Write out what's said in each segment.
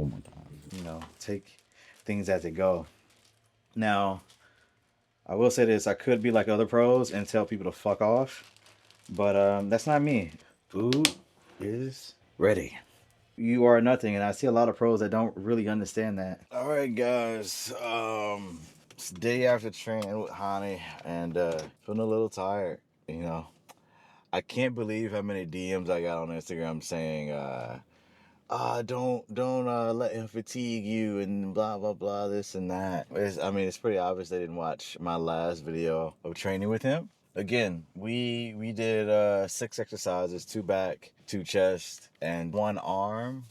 One more time. You know, take things as they go. Now, I will say this: I could be like other pros and tell people to fuck off, but that's not me. Food is ready. You are nothing, and I see a lot of pros that don't really understand that. All right, guys. It's day after training with Hany, and feeling a little tired. You know, I can't believe how many DMs I got on Instagram saying, don't let him fatigue you and blah blah blah, this and that. I mean, it's pretty obvious they didn't watch my last video of training with him. Again, we did 6 exercises: 2 back, 2 chest, and 1 arm,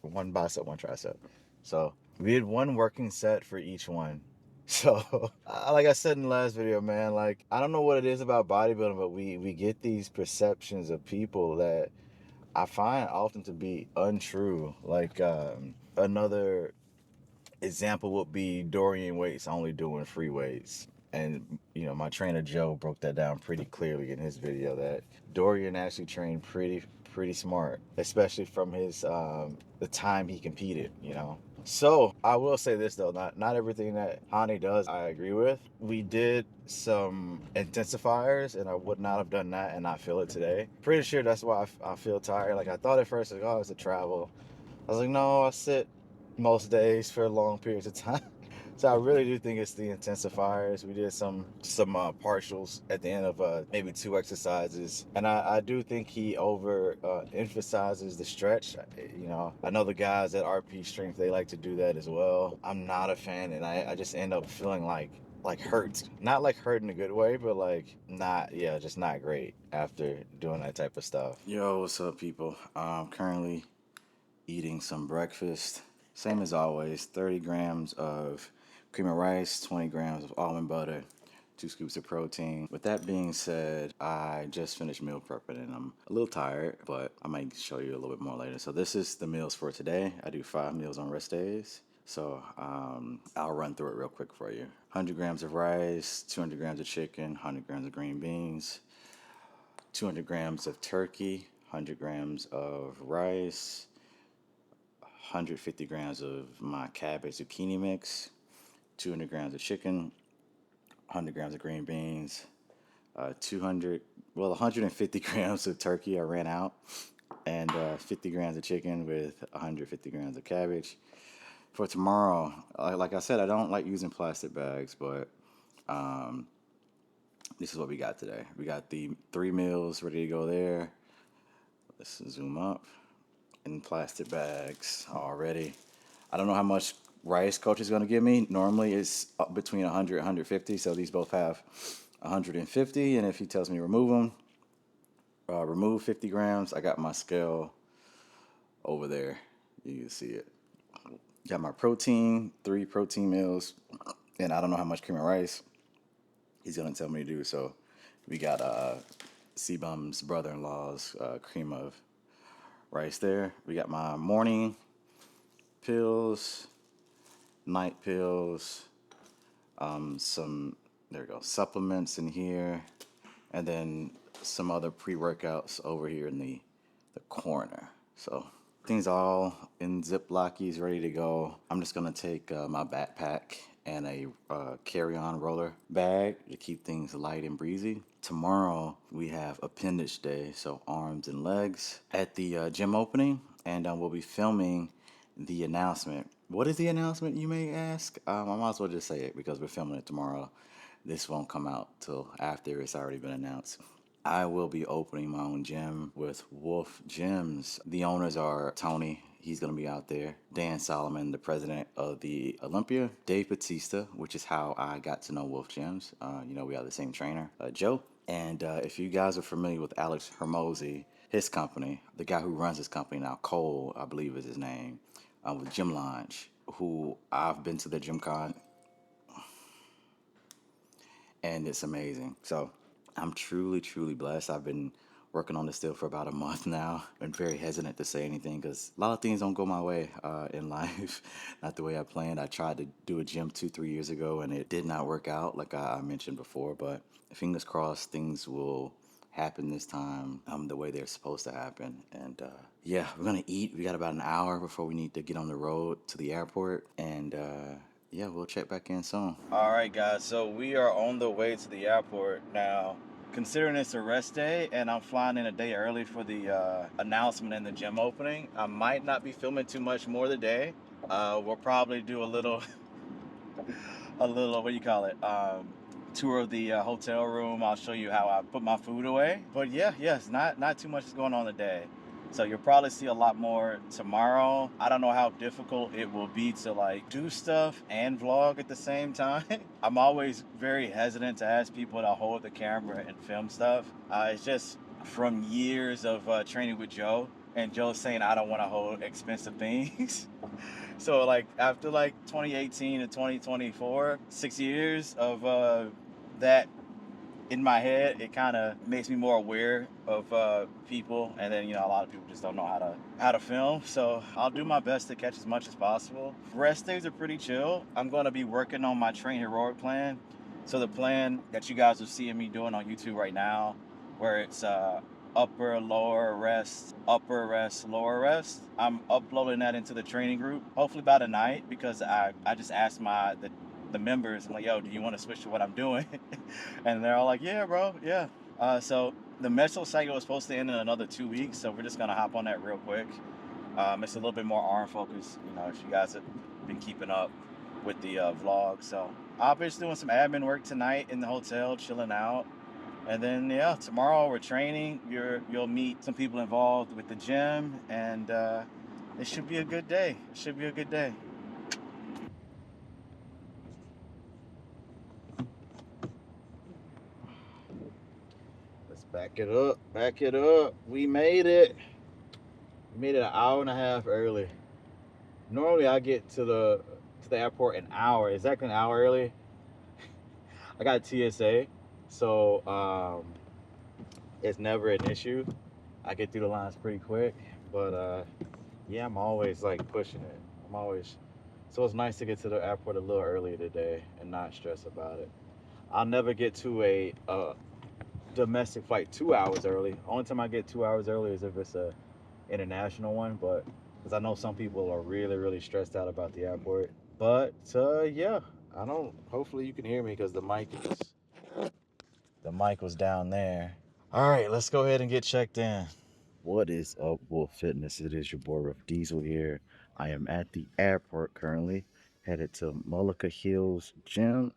1 bicep, 1 tricep. So we did 1 working set for each one. So like I said in the last video, man, like I don't know what it is about bodybuilding, but we get these perceptions of people that I find often to be untrue. Like another example would be Dorian Weights only doing free weights. And, you know, my trainer Joe broke that down pretty clearly in his video that Dorian actually trained pretty smart, especially from his the time he competed, you know. So I will say this though, not everything that Hany does I agree with. We did some intensifiers, and I would not have done that and not feel it today. Pretty sure that's why I feel tired. Like I thought at first, like, oh, it's a travel. I was like, no, I sit most days for long periods of time. So I really do think it's the intensifiers. We did some partials at the end of maybe 2 exercises, and I do think he over emphasizes the stretch. You know, I know the guys at RP Strength, they like to do that as well. I'm not a fan, and I just end up feeling like hurt. Not like hurt in a good way, but like not, yeah, just not great after doing that type of stuff. Yo, what's up, people? I'm currently eating some breakfast. Same as always, 30 grams of cream of rice, 20 grams of almond butter, 2 scoops of protein. With that being said, I just finished meal prepping and I'm a little tired, but I might show you a little bit more later. So this is the meals for today. I do 5 meals on rest days. So I'll run through it real quick for you. 100 grams of rice, 200 grams of chicken, 100 grams of green beans, 200 grams of turkey, 100 grams of rice, 150 grams of my cabbage zucchini mix, 200 grams of chicken, 100 grams of green beans, 150 grams of turkey. I ran out, and 50 grams of chicken with 150 grams of cabbage. For tomorrow, like I said, I don't like using plastic bags, but this is what we got today. We got the 3 meals ready to go there. Let's zoom up. In plastic bags already. I don't know how much rice coach is going to give me. Normally it's between 100 and 150, so these both have 150, and if he tells me to remove them, remove 50 grams. I got my scale over there. You can see it. Got my protein, 3 protein meals, and I don't know how much cream of rice he's going to tell me to do, so we got C-Bum's brother-in-law's cream of rice there. We got my morning pills, night pills, some, there we go, supplements in here, and then some other pre-workouts over here in the corner. So things all in Ziplocies ready to go. I'm just gonna take my backpack and a carry-on roller bag to keep things light and breezy. Tomorrow we have appendage day, so arms and legs at the gym opening, and we'll be filming the announcement. What is the announcement, you may ask? I might as well just say it because we're filming it tomorrow. This won't come out till after it's already been announced. I will be opening my own gym with W.O.L.F Gyms. The owners are Tony. He's going to be out there. Dan Solomon, the president of the Olympia. Dave Batista, which is how I got to know W.O.L.F Gyms. You know, we have the same trainer, Joe. And if you guys are familiar with Alex Hermosi, his company, the guy who runs his company now, Cole, I believe is his name, with Gym Lounge, who I've been to the Gym Con, and it's amazing. So I'm truly, truly blessed. I've been working on this still for about a month now. Been very hesitant to say anything because a lot of things don't go my way in life. Not the way I planned. I tried to do a gym 2-3 years ago and it did not work out like I mentioned before, but fingers crossed things will happen this time the way they're supposed to happen. And yeah, we're gonna eat. We got about an hour before we need to get on the road to the airport. And yeah, we'll check back in soon. All right, guys. So we are on the way to the airport now. Considering it's a rest day and I'm flying in a day early for the announcement and the gym opening, I might not be filming too much more today. We'll probably do a little, what do you call it? Tour of the hotel room. I'll show you how I put my food away. But yeah, yes, not too much is going on today. So you'll probably see a lot more tomorrow. I don't know how difficult it will be to like do stuff and vlog at the same time. I'm always very hesitant to ask people to hold the camera and film stuff. It's just from years of training with Joe, and Joe saying I don't want to hold expensive things. So like after like 2018 to 2024, 6 years of that in my head, it kind of makes me more aware of people, and then a lot of people just don't know how to film. So I'll do my best to catch as much as possible. Rest days are pretty chill. I'm going to be working on my Train Heroic plan. So the plan that you guys are seeing me doing on YouTube right now, where it's upper, lower rest, upper rest, lower rest. I'm uploading that into the training group, hopefully by tonight, because I just asked the members, I'm like, yo, do you want to switch to what I'm doing? And they're all like, yeah, bro, yeah. So the menstrual cycle is supposed to end in another 2 weeks, so we're just gonna hop on that real quick. It's a little bit more arm focused, if you guys have been keeping up with the vlog. So I'll be just doing some admin work tonight in the hotel, chilling out. And then yeah, tomorrow we're training. You'll meet some people involved with the gym, and it should be a good day. It should be a good day. Let's back it up. Back it up. We made it. We made it an hour and a half early. Normally I get to the airport an hour, exactly an hour early. I got TSA, so it's never an issue. I get through the lines pretty quick, but yeah, I'm always like pushing it. I'm always So it's nice to get to the airport a little earlier today and not stress about it. I'll never get to a domestic flight 2 hours early. Only time I get 2 hours early is if it's a international one, but because I know some people are really, really stressed out about the airport. But yeah, I don't. Hopefully you can hear me because the mic was down there. All right, let's go ahead and get checked in. What is up, Wolf Fitness? It is your boy Ruff Diesel here. I am at the airport currently, headed to Mullica Hills Gym.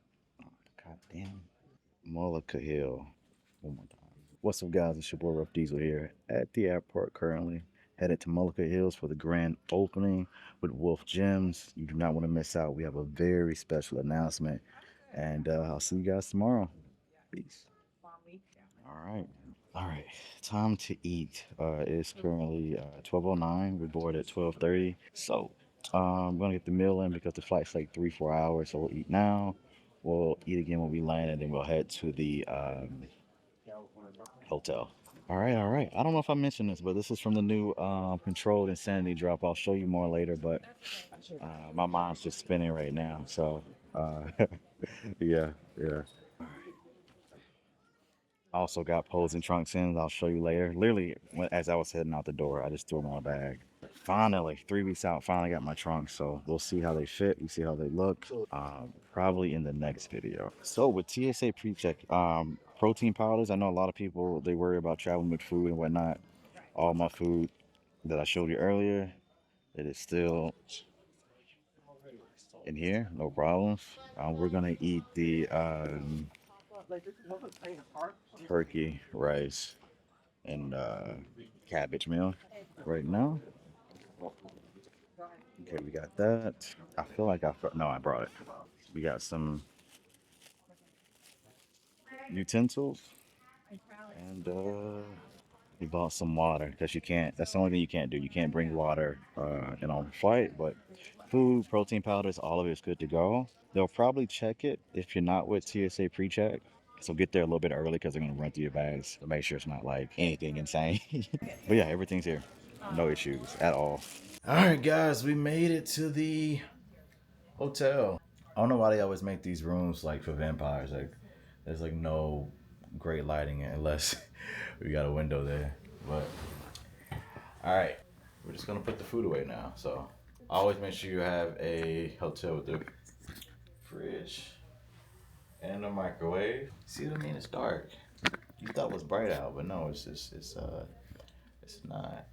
God damn, Mullica Hill. One more time. What's up, guys? It's your boy Ruff Diesel here at the airport currently, headed to Mullica Hills for the grand opening with Wolf Gyms. You do not want to miss out. We have a very special announcement, and I'll see you guys tomorrow. Peace. All right. All right, time to eat. It's currently 12:09. We board at 12:30. So I'm gonna get the meal in because the flight's like 3-4 hours. So we'll eat now. We'll eat again when we land, and then we'll head to the hotel. All right, all right. I don't know if I mentioned this, but this is from the new Controlled Insanity drop. I'll show you more later, but my mind's just spinning right now. So yeah, yeah. I also got posing trunks in. I'll show you later. Literally, as I was heading out the door, I just threw them in my bag. Finally, 3 weeks out, finally got my trunks. So we'll see how they fit. We see how they look. Probably in the next video. So with TSA pre-check, protein powders. I know a lot of people they worry about traveling with food and whatnot. All my food that I showed you earlier, it is still in here, no problems. We're gonna eat the turkey, rice, and cabbage meal right now. Okay, we got that. I feel like no, I brought it. We got some utensils, and we bought some water because you can't. That's the only thing you can't do. You can't bring water on flight, but food, protein powders, all of it is good to go. They'll probably check it if you're not with TSA pre-check. So get there a little bit early because they're gonna run through your bags to make sure it's not like anything insane. But yeah, everything's here. No issues at all. All right, guys, we made it to the hotel. I don't know why they always make these rooms like for vampires. Like, there's like no great lighting unless we got a window there. But all right, we're just gonna put the food away now. So always make sure you have a hotel with the fridge and a microwave. See what I mean? It's dark. You thought it was bright out, but no, it's not.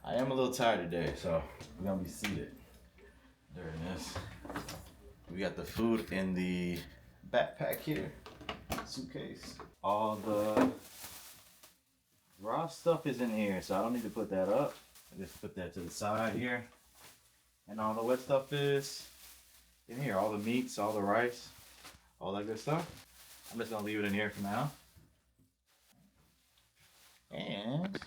I am a little tired today, so we're gonna be seated during this. We got the food in the backpack here, suitcase. All the raw stuff is in here, so I don't need to put that up. I just put that to the side here. And all the wet stuff is in here. All the meats, all the rice, all that good stuff. I'm just gonna leave it in here for now. And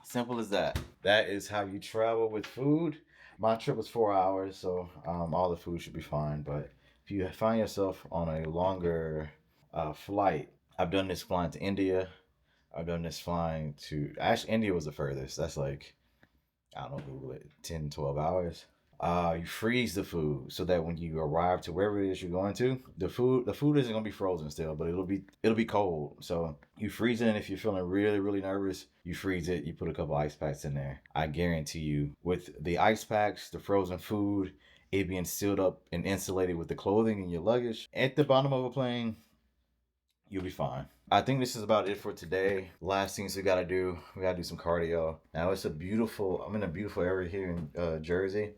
simple as that. That is how you travel with food. My trip was 4 hours, so all the food should be fine. But if you find yourself on a longer flight, I've done this flying to India. I've done this flying to, actually India was the furthest. That's like, I don't know, Google it, 10, 12 hours. You freeze the food so that when you arrive to wherever it is you're going to, the food isn't gonna be frozen still, but it'll be cold. So you freeze it, and if you're feeling really, really nervous, you freeze it, you put a couple ice packs in there. I guarantee you, with the ice packs, the frozen food, it being sealed up and insulated with the clothing and your luggage, at the bottom of a plane, you'll be fine. I think this is about it for today. Last things we gotta do some cardio. Now I'm in a beautiful area here in Jersey.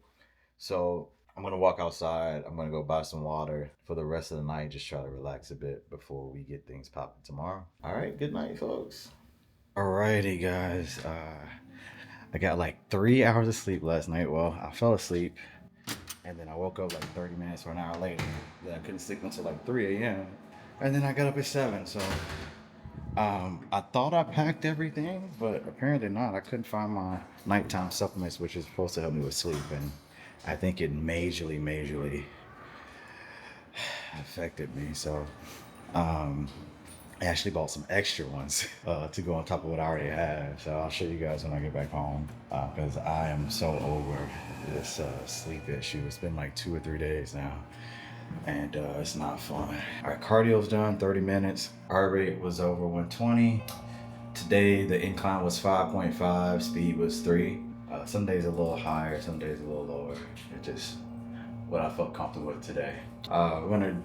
So I'm gonna walk outside. I'm gonna go buy some water for the rest of the night. Just try to relax a bit before we get things popping tomorrow. All right, good night, folks. Alrighty, guys. I got like 3 hours of sleep last night. Well, I fell asleep, and then I woke up like 30 minutes or an hour later. Then I couldn't sleep until like 3 a.m. And then I got up at 7. So I thought I packed everything, but apparently not. I couldn't find my nighttime supplements, which is supposed to help me with sleep, and I think it majorly affected me. So I actually bought some extra ones to go on top of what I already have. So I'll show you guys when I get back home, because I am so over this sleep issue. It's been like 2 or 3 days now, and it's not fun. All right, cardio's done, 30 minutes. Heart rate was over 120. Today the incline was 5.5, speed was 3. Some days a little higher, some days a little lower. It's just what I felt comfortable with today. We're gonna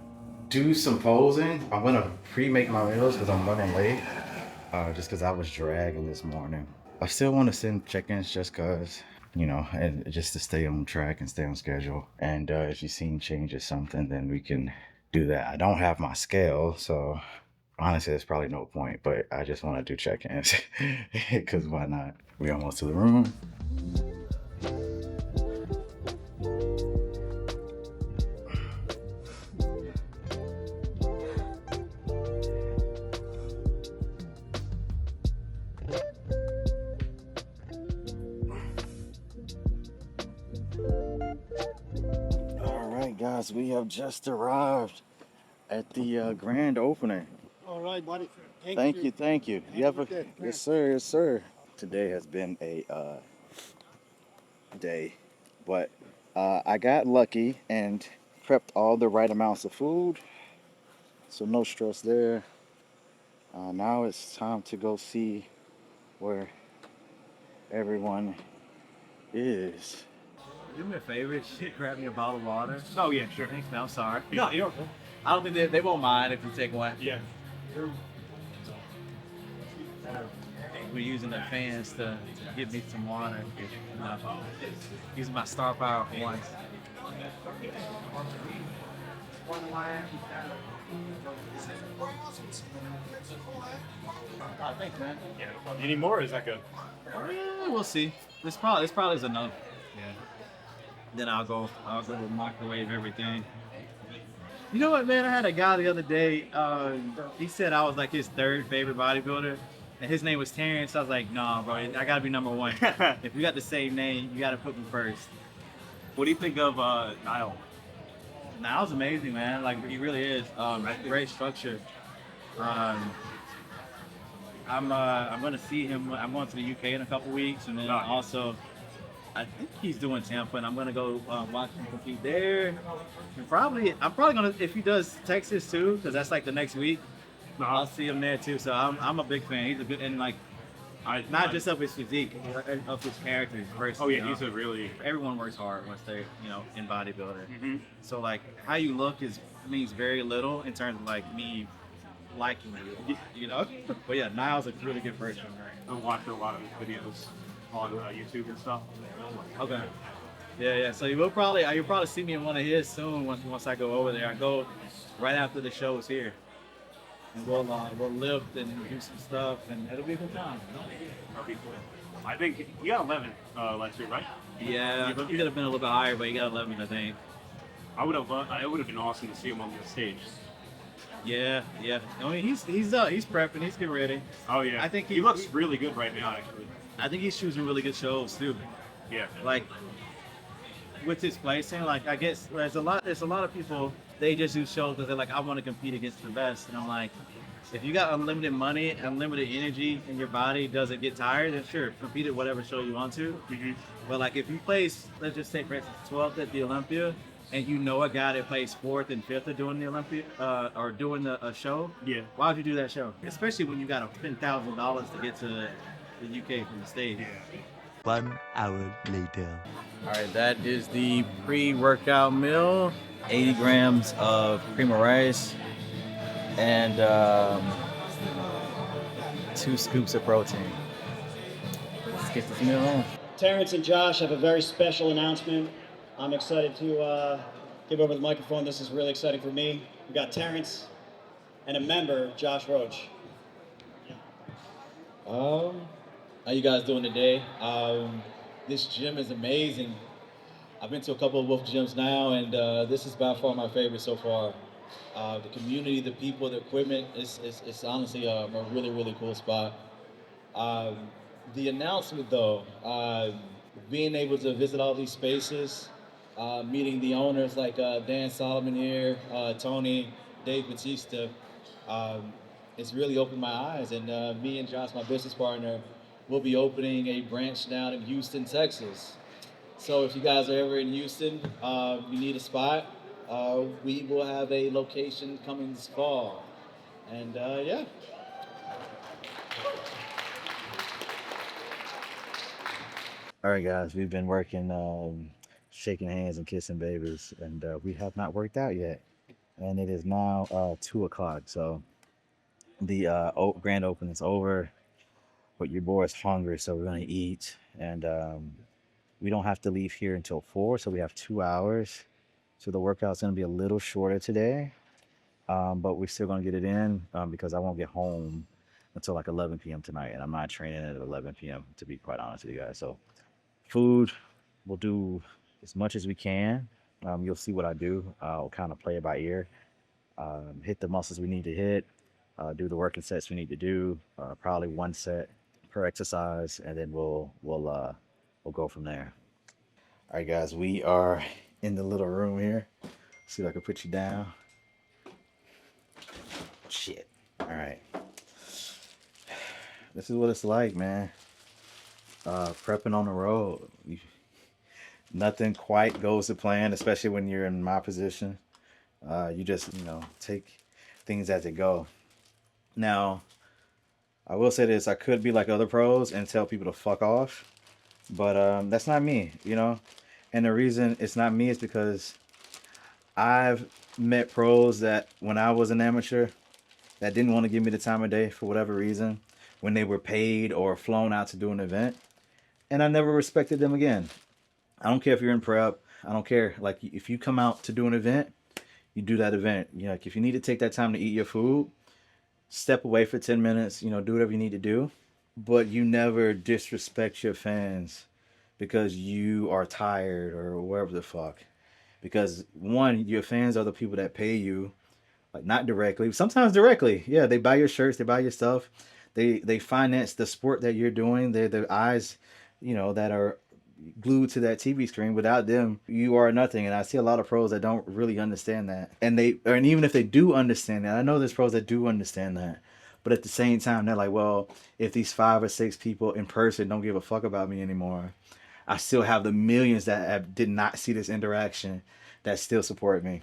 do some posing. I'm gonna pre-make my meals because I'm running late. Just because I was dragging this morning. I still want to send check-ins just because, you know, and just to stay on track and stay on schedule. And if you've seen changes something, then we can do that. I don't have my scale, so honestly, there's probably no point, but I just want to do check-ins because why not? We almost to the room. All right, guys, we have just arrived at the grand opening. All right, buddy. Thank you. You have a yes, sir. Today has been a day, but I got lucky and prepped all the right amounts of food, so no stress there. Now it's time to go see where everyone is. Do me a favor, grab me a bottle of water. Oh yeah, sure. Thanks, man. I'm sorry. No, you're okay. I don't think they won't mind if you take one. Yeah. We're using the fans to get me some water. Using my star power for once. Oh, thanks, man. Yeah. Any more? Is that good? Yeah, we'll see. This probably is enough. Yeah. Then I'll go microwave everything. You know what, man? I had a guy the other day. He said I was like his third favorite bodybuilder, and his name was Terrence. I was like, nah, bro, I gotta be number one. If you got the same name, you gotta put me first. What do you think of Nile? Nile's amazing, man. Like he really is. Great structure. I'm gonna see him. I'm going to the UK in a couple weeks, and then also I think he's doing Tampa, and I'm gonna go watch him compete there. And I'm probably gonna, if he does Texas too, because that's like the next week. I'll see him there too. So I'm a big fan. He's a good, and like not just of his physique, of his character, his person. Oh yeah, he's a really. Everyone works hard once they're in bodybuilding. So like how you look means very little in terms of like me liking you, But yeah, Nile's a really good person. Right? I'm watching a lot of his videos on YouTube and stuff. Okay. Yeah. So you'll probably see me in one of his soon once I go over there. I go right after the show is here, and we'll lift and do some stuff, and it'll be a good time. That'll be cool. I think you got 11 last year, right? Yeah, you could have been a little bit higher, but you got 11, I think. It would have been awesome to see him on the stage. Yeah. I mean, he's prepping. He's getting ready. Oh yeah. I think he looks really good right now, actually. I think he's choosing really good shows too. Yeah. Like with his placing, like I guess there's a lot of people, they just do shows because they're like, I want to compete against the best, and I'm like, if you got unlimited money, unlimited energy, and your body doesn't get tired, then sure, compete at whatever show you want to. But like if you place, let's just say for instance 12th at the Olympia, and you know a guy that plays 4th and 5th of doing the Olympia or doing a show, why would you do that show? Especially when you got to spend $1,000 to get to the UK from the States. 1 hour later. All right, that is the pre-workout meal. 80 grams of cream of rice and 2 scoops of protein. Let's get this meal on. Terrence and Josh have a very special announcement. I'm excited to give over the microphone. This is really exciting for me. We got Terrence and a member, Josh Roach. How you guys doing today? This gym is amazing. I've been to a couple of W.O.L.F gyms now, and this is by far my favorite so far. The community, the people, the equipment, it's honestly a really, really cool spot. The announcement though, being able to visit all these spaces, meeting the owners like Dan Solomon here, Tony, Dave Batista, it's really opened my eyes. And me and Josh, my business partner, will be opening a branch down in Houston, Texas. So if you guys are ever in Houston, you need a spot, we will have a location coming this fall. And yeah. All right, guys, we've been working, shaking hands and kissing babies, and we have not worked out yet. And it is now 2 o'clock, so the grand opening is over, but your boy is hungry, so we're gonna eat. And we don't have to leave here until 4, so we have 2 hours. So the workout's gonna be a little shorter today, but we're still gonna get it in because I won't get home until like 11 p.m. tonight, and I'm not training at 11 p.m. to be quite honest with you guys. So food, we'll do as much as we can. You'll see what I do. I'll kind of play it by ear, hit the muscles we need to hit, do the working sets we need to do, probably 1 set per exercise, and then we'll go from there. All right, guys, we are in the little room here. See if I can put you down. Shit. All right. This is what it's like, man. Prepping on the road. Nothing quite goes to plan, especially when you're in my position. You just, take things as they go. Now, I will say this. I could be like other pros and tell people to fuck off. But that's not me, And the reason it's not me is because I've met pros that when I was an amateur that didn't want to give me the time of day for whatever reason, when they were paid or flown out to do an event. And I never respected them again. I don't care if you're in prep. I don't care. Like, if you come out to do an event, you do that event. Like, if you need to take that time to eat your food, step away for 10 minutes, do whatever you need to do. But you never disrespect your fans because you are tired or wherever the fuck. Because one, your fans are the people that pay you, like not directly, sometimes directly. Yeah, they buy your shirts, they buy your stuff. They finance the sport that you're doing. They're the eyes, that are glued to that TV screen. Without them, you are nothing. And I see a lot of pros that don't really understand that. And even if they do understand that, I know there's pros that do understand that. But at the same time, they're like, well, if these 5 or 6 people in person don't give a fuck about me anymore, I still have the millions that did not see this interaction that still support me.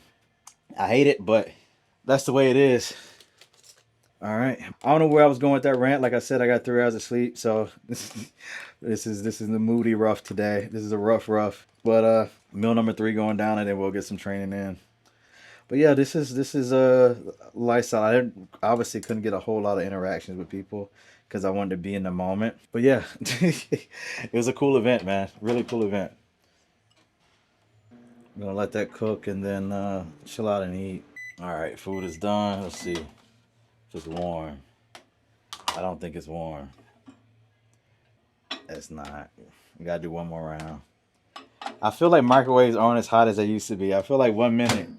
I hate it, but that's the way it is. All right. I don't know where I was going with that rant. Like I said, I got 3 hours of sleep, so this is the moody rough today. This is a rough. But meal number 3 going down, and then we'll get some training in. But yeah, this is a lifestyle. I obviously couldn't get a whole lot of interactions with people because I wanted to be in the moment. But yeah, it was a cool event, man. Really cool event. I'm gonna let that cook and then chill out and eat. All right, food is done. Let's see if it's warm. I don't think it's warm. It's not. We gotta do one more round. I feel like microwaves aren't as hot as they used to be. I feel like 1 minute.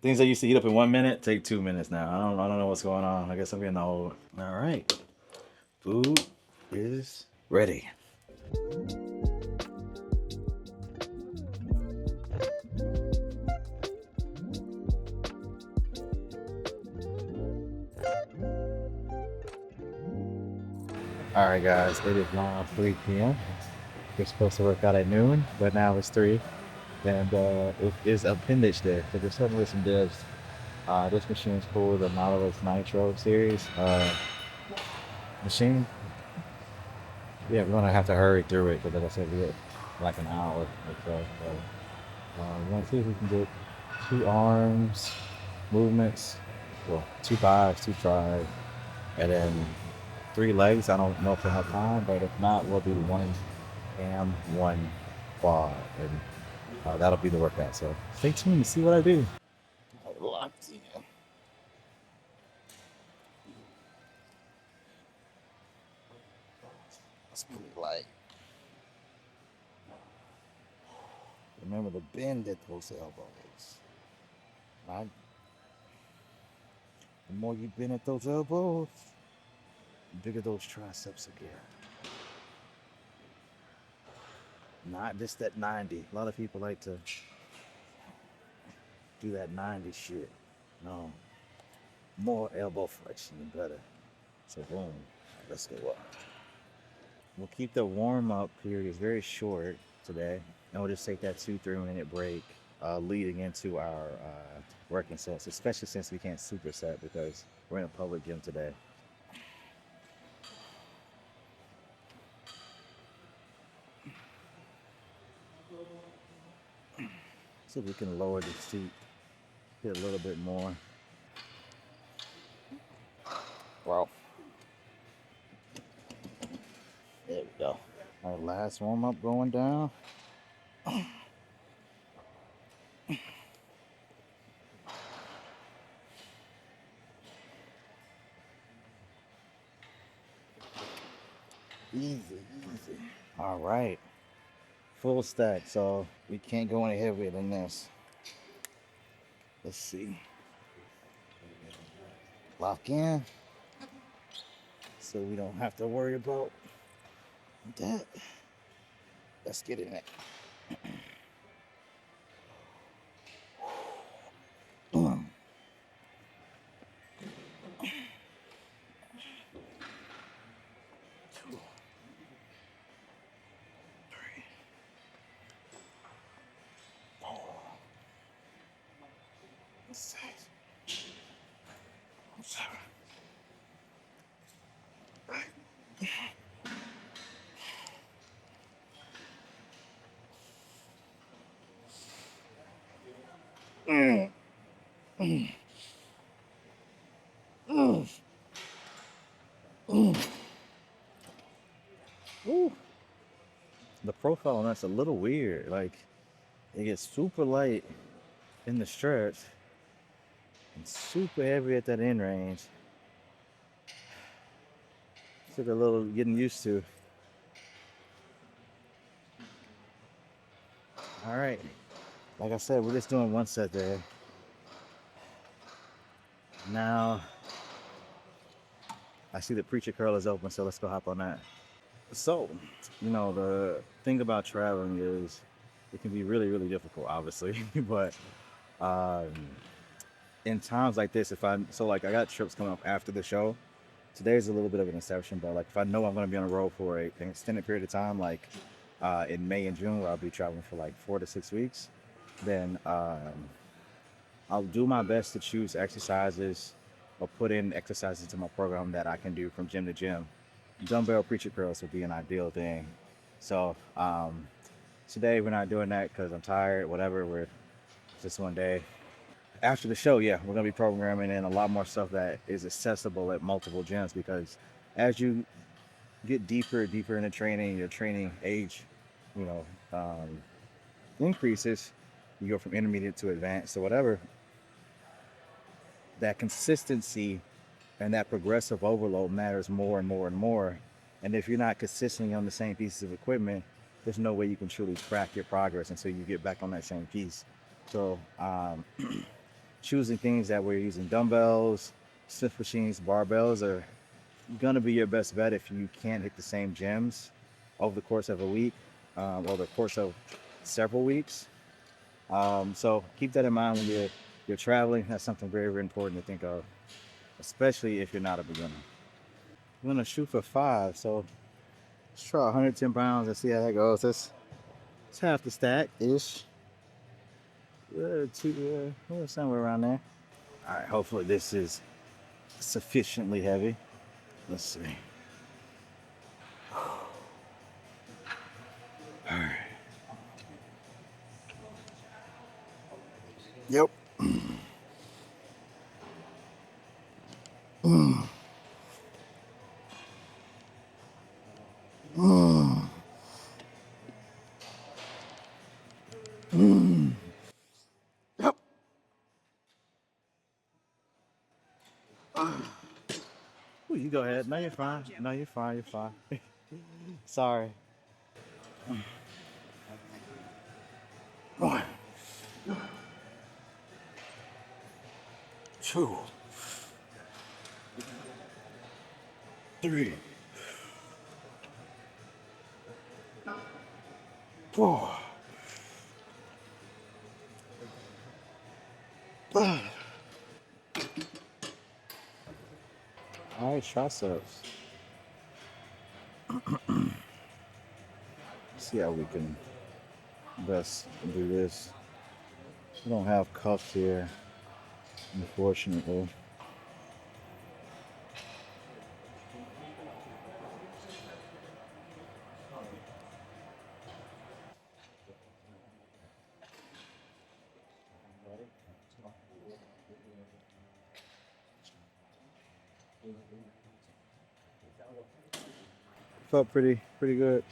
Things that used to heat up in 1 minute take 2 minutes now. I don't know what's going on. I guess I'm getting old. All right. Food is ready. All right, guys. It is now 3 p.m. We're supposed to work out at noon, but now it's 3. And it is appendage day. So there's certainly some devs. This machine is called the Nile Nitro series machine. Yeah, we're gonna have to hurry through it because, like I said, we have like an hour or so. We're gonna see if we can get 2 arms movements, well, 2 buys, 2 tries, and then 3 legs. I don't know if we'll have time, but if not, we'll do 1 ham, 1 quad, and that'll be the workout. So stay tuned to see what I do. Locked in. It's pretty light. Remember to bend at those elbows. Right? The more you bend at those elbows, the bigger those triceps will get. Not just that 90. A lot of people like to do that 90 shit. No. More elbow flexion, the better. So boom. Let's go up. We'll keep the warm-up period very short today. And we'll just take that 2-3 minute break leading into our working sets, especially since we can't superset because we're in a public gym today. See if we can lower the seat, get a little bit more. Wow. There we go. Our last warm-up going down. Easy. All right. Full stack, so we can't go any heavier than this. Let's see. Lock in. So we don't have to worry about that. Let's get in it. Boom. 2, 3, 4, 6, 7, 8. Ooh. The profile on that's a little weird. Like it gets super light in the stretch and super heavy at that end range. Took a little getting used to. All right. Like I said, we're just doing 1 set there. Now, I see the preacher curl is open, so let's go hop on that. So, the thing about traveling is it can be really, really difficult, obviously. But in times like this, I got trips coming up after the show. Today's a little bit of an exception, but like if I know I'm going to be on the road for an extended period of time, like in May and June, where I'll be traveling for like 4 to 6 weeks. Then I'll do my best to choose exercises or put in exercises to my program that I can do from gym to gym. Dumbbell preacher curls would be an ideal thing. So today we're not doing that because I'm tired, whatever. We're just one day. After the show, yeah, we're gonna be programming in a lot more stuff that is accessible at multiple gyms, because as you get deeper into training, your training age, you know, increases. You go from intermediate to advanced, so whatever. That consistency and that progressive overload matters more and more and more. And if you're not consistently on the same pieces of equipment, there's no way you can truly track your progress until you get back on that same piece. So choosing things that we're using dumbbells, Smith machines, barbells are gonna be your best bet if you can't hit the same gyms over the course of a week, or the course of several weeks. So keep that in mind when you're traveling. That's something very, very important to think of, especially if you're not a beginner. I'm gonna shoot for 5, so let's try 110 pounds and see how that goes. It's half the stack ish. Somewhere around there. All right, hopefully this is sufficiently heavy. Let's see. All right. Yep. Yep. Ooh, you go ahead. No, you're fine. No, you're fine. You're fine. Sorry. 1, 2, 3, 4. All right, triceps. See how we can best do this. We don't have cuffs here, unfortunately. Felt pretty good.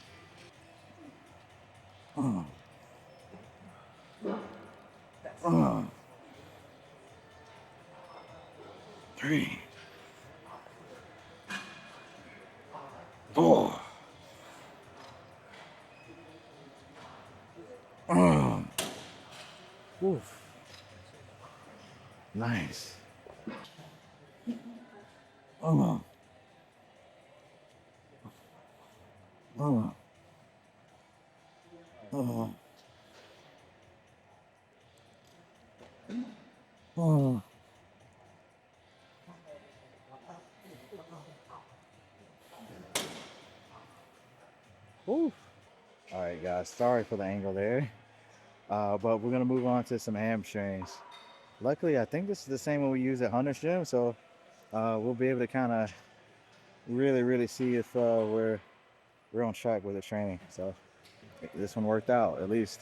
Uh, uh, 3, 4. Oof. Nice. Uh, uh, uh, uh. Oof. All right, guys. Sorry for the angle there. But we're gonna move on to some hamstrings. Luckily, I think this is the same one we use at Hunter's Gym, so we'll be able to kind of really see if we're on track with the training. So this one worked out at least.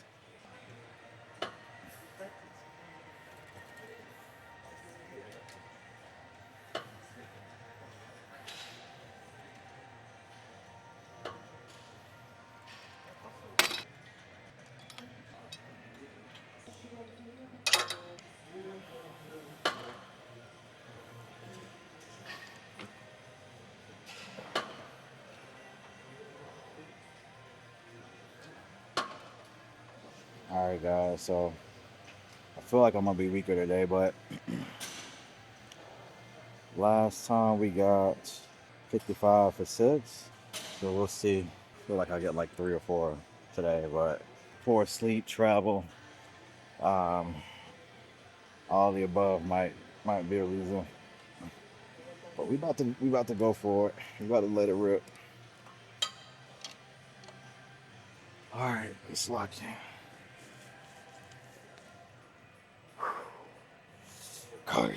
All right, guys. So I feel like I'm gonna be weaker today, but last time we got 55 for 6, so we'll see. I feel like I get like 3 or 4 today, but poor sleep, travel, um, all the above might be a reason. But we about to go for it. We about to let it rip. All right, it's locked in. Okay.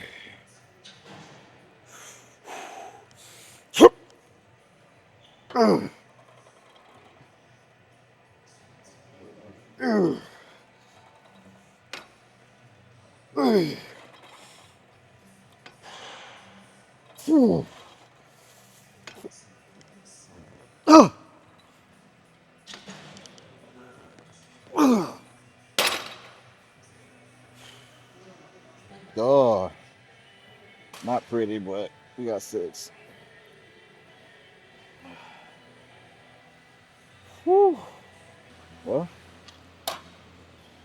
Oh, not pretty, but we got 6. Whew. Well,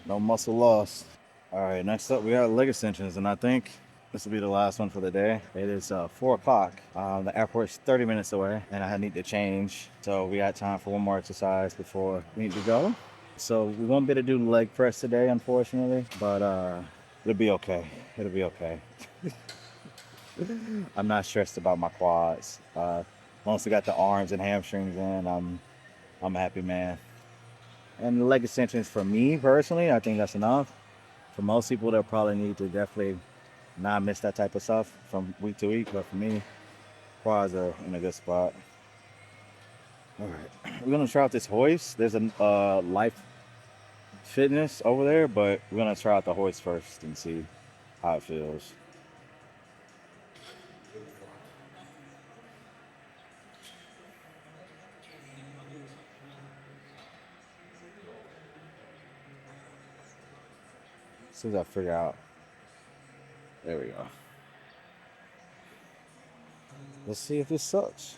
no muscle loss. All right, next up we got leg extensions, and I think this will be the last one for the day. It is 4 o'clock. The airport's 30 minutes away, and I need to change. So we got time for one more exercise before we need to go. So we won't be able to do leg press today, unfortunately, but it'll be okay. It'll be okay. I'm not stressed about my quads. Once we got the arms and hamstrings in, I'm a happy man. And the leg extensions for me personally, I think that's enough. For most people, they'll probably need to definitely not miss that type of stuff from week to week. But for me, quads are in a good spot. All right, we're gonna try out this hoist. There's a Life Fitness over there, but we're gonna try out the hoist first and see how it feels. As soon as I figure out, there we go. Let's see if this sucks.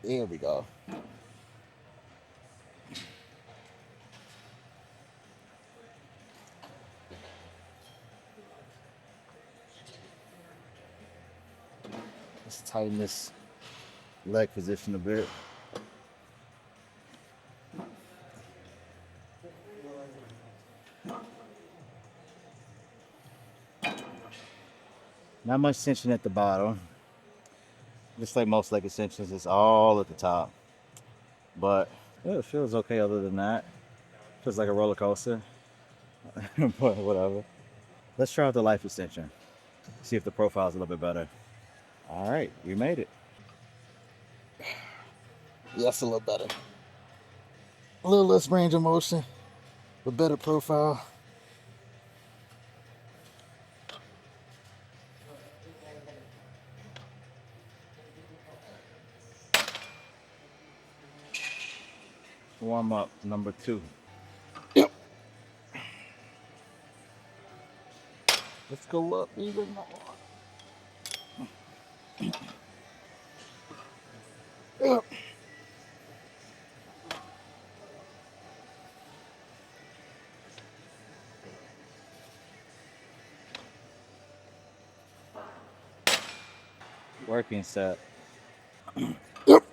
There we go. Let's tighten this leg position a bit. Not much tension at the bottom. Just like most leg extensions, it's all at the top. But yeah, it feels okay other than that. Feels like a roller coaster. But whatever. Let's try out the life extension. See if the profile's a little bit better. All right, we made it. Yes, a little better. A little less range of motion, but better profile. Warm up number 2. Yep. Let's go up even more. Yep. Working set. Yep.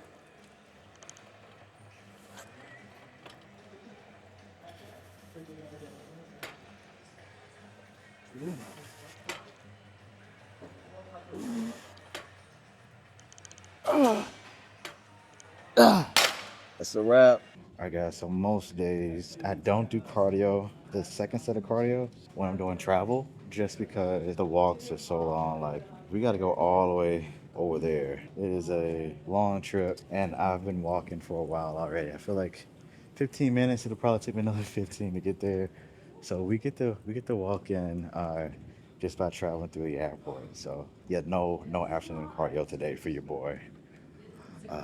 That's a wrap. All right, guys. So most days I don't do cardio. The second set of cardio when I'm doing travel, just because the walks are so long. Like we got to go all the way over there. It is a long trip, and I've been walking for a while already. I feel like 15 minutes. It'll probably take me another 15 to get there. So we get to walk in just by traveling through the airport. So yeah, no afternoon cardio today for your boy.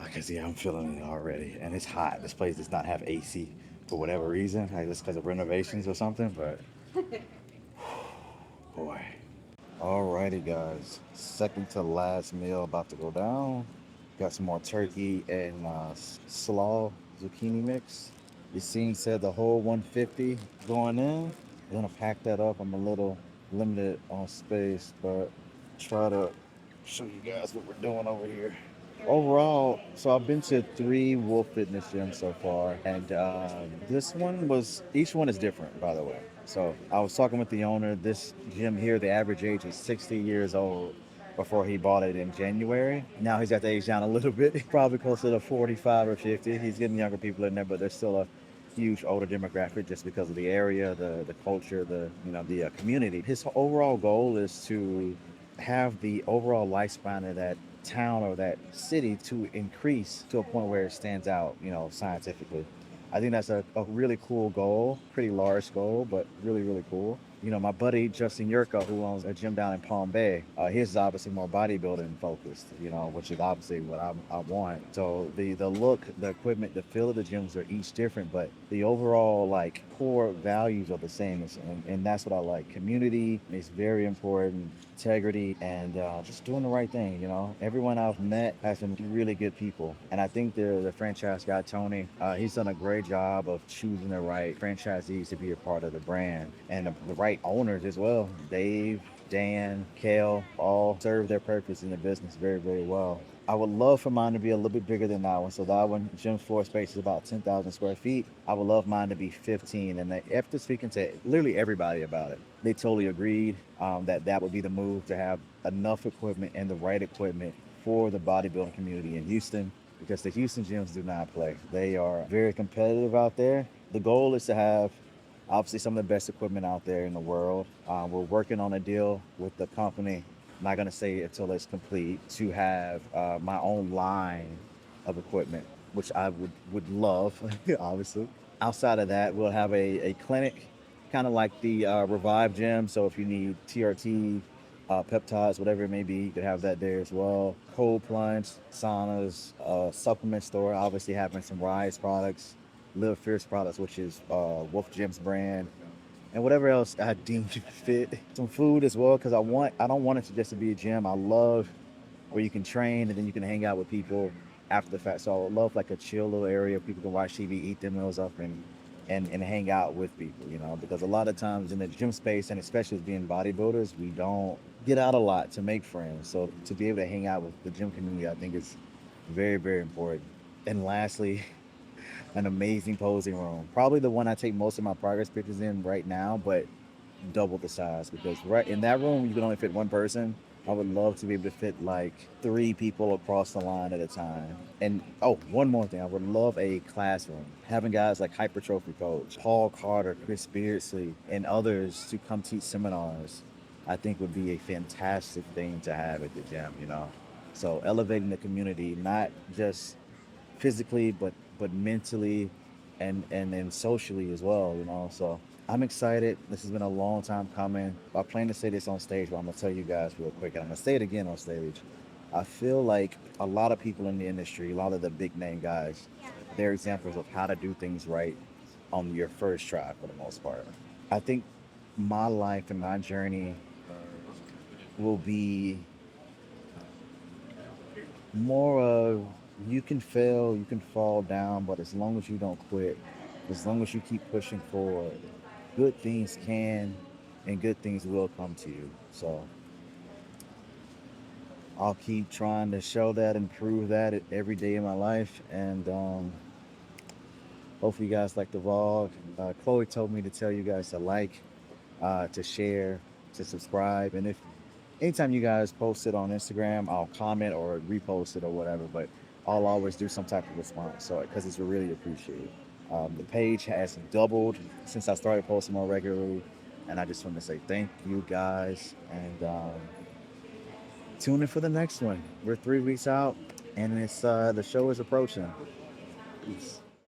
Because yeah, I'm feeling it already, and it's hot. This place does not have AC for whatever reason. I guess because of renovations or something. But boy, alrighty, guys. Second to last meal about to go down. Got some more turkey and slaw zucchini mix. Yassine said the whole 150 going in. I'm gonna pack that up. I'm a little limited on space, but try to show you guys what we're doing over here. Overall, so I've been to 3 Wolf Fitness gyms so far, and this one was, each one is different, by the way. So I was talking with the owner. This gym here, the average age is 60 years old before he bought it in January. Now he's got the age down a little bit, probably closer to 45 or 50. He's getting younger people in there, but there's still a huge older demographic just because of the area, the culture, the community. His overall goal is to have the overall lifespan of that town or that city to increase to a point where it stands out, scientifically. I think that's a really cool goal, pretty large goal, but really, really cool. My buddy Justin Yurko, who owns a gym down in Palm Bay, his is obviously more bodybuilding focused, which is obviously what I want. So the look, the equipment, the feel of the gyms are each different, but the overall like core values are the same. And that's what I like. Community is very important, integrity, and just doing the right thing. Everyone I've met has been really good people, and I think the franchise guy Tony, he's done a great job of choosing the right franchisees to be a part of the brand, and the right owners as well. Dave, Dan, Kale, all serve their purpose in the business very, very well. I would love for mine to be a little bit bigger than that one. So that one, gym floor space is about 10,000 square feet. I would love mine to be 15. And after speaking to literally everybody about it, they totally agreed that would be the move, to have enough equipment and the right equipment for the bodybuilding community in Houston, because the Houston gyms do not play. They are very competitive out there. The goal is to have obviously some of the best equipment out there in the world. We're working on a deal with the company. I'm not gonna say it until it's complete, to have my own line of equipment, which I would love, obviously. Outside of that, we'll have a clinic, kind of like the Revive gym. So if you need TRT, peptides, whatever it may be, you could have that there as well. Cold plunge, saunas, supplement store, obviously having some Rise products, Live Fierce products, which is Wolf Gym's brand, and whatever else I deem to fit. Some food as well, because I don't want it to just be a gym. I love where you can train and then you can hang out with people after the fact. So I would love like a chill little area people can watch TV, eat their meals up, and hang out with people, because a lot of times in the gym space, and especially as being bodybuilders, we don't get out a lot to make friends. So to be able to hang out with the gym community, I think is very, very important. And lastly, an amazing posing room. Probably the one I take most of my progress pictures in right now, but double the size, because right in that room you can only fit one person. I would love to be able to fit like 3 people across the line at a time. And one more thing, I would love a classroom. Having guys like Hypertrophy Coach, Paul Carter, Chris Beardsley, and others to come teach seminars, I think would be a fantastic thing to have at the gym, So elevating the community, not just physically, but mentally and socially as well, So I'm excited. This has been a long time coming. I plan to say this on stage, but I'm gonna tell you guys real quick, and I'm gonna say it again on stage. I feel like a lot of people in the industry, a lot of the big name guys, they're examples of how to do things right on your first try for the most part. I think my life and my journey will be more of, you can fail, you can fall down, but as long as you don't quit, as long as you keep pushing forward, good things can and good things will come to you. So I'll keep trying to show that and prove that every day in my life. And hopefully you guys like the vlog. Chloe told me to tell you guys to like, to share, to subscribe. And if anytime you guys post it on Instagram, I'll comment or repost it or whatever, but I'll always do some type of response, so because it's really appreciated. The page has doubled since I started posting more regularly, and I just want to say thank you guys, and tune in for the next one. We're 3 weeks out, and it's the show is approaching. Peace.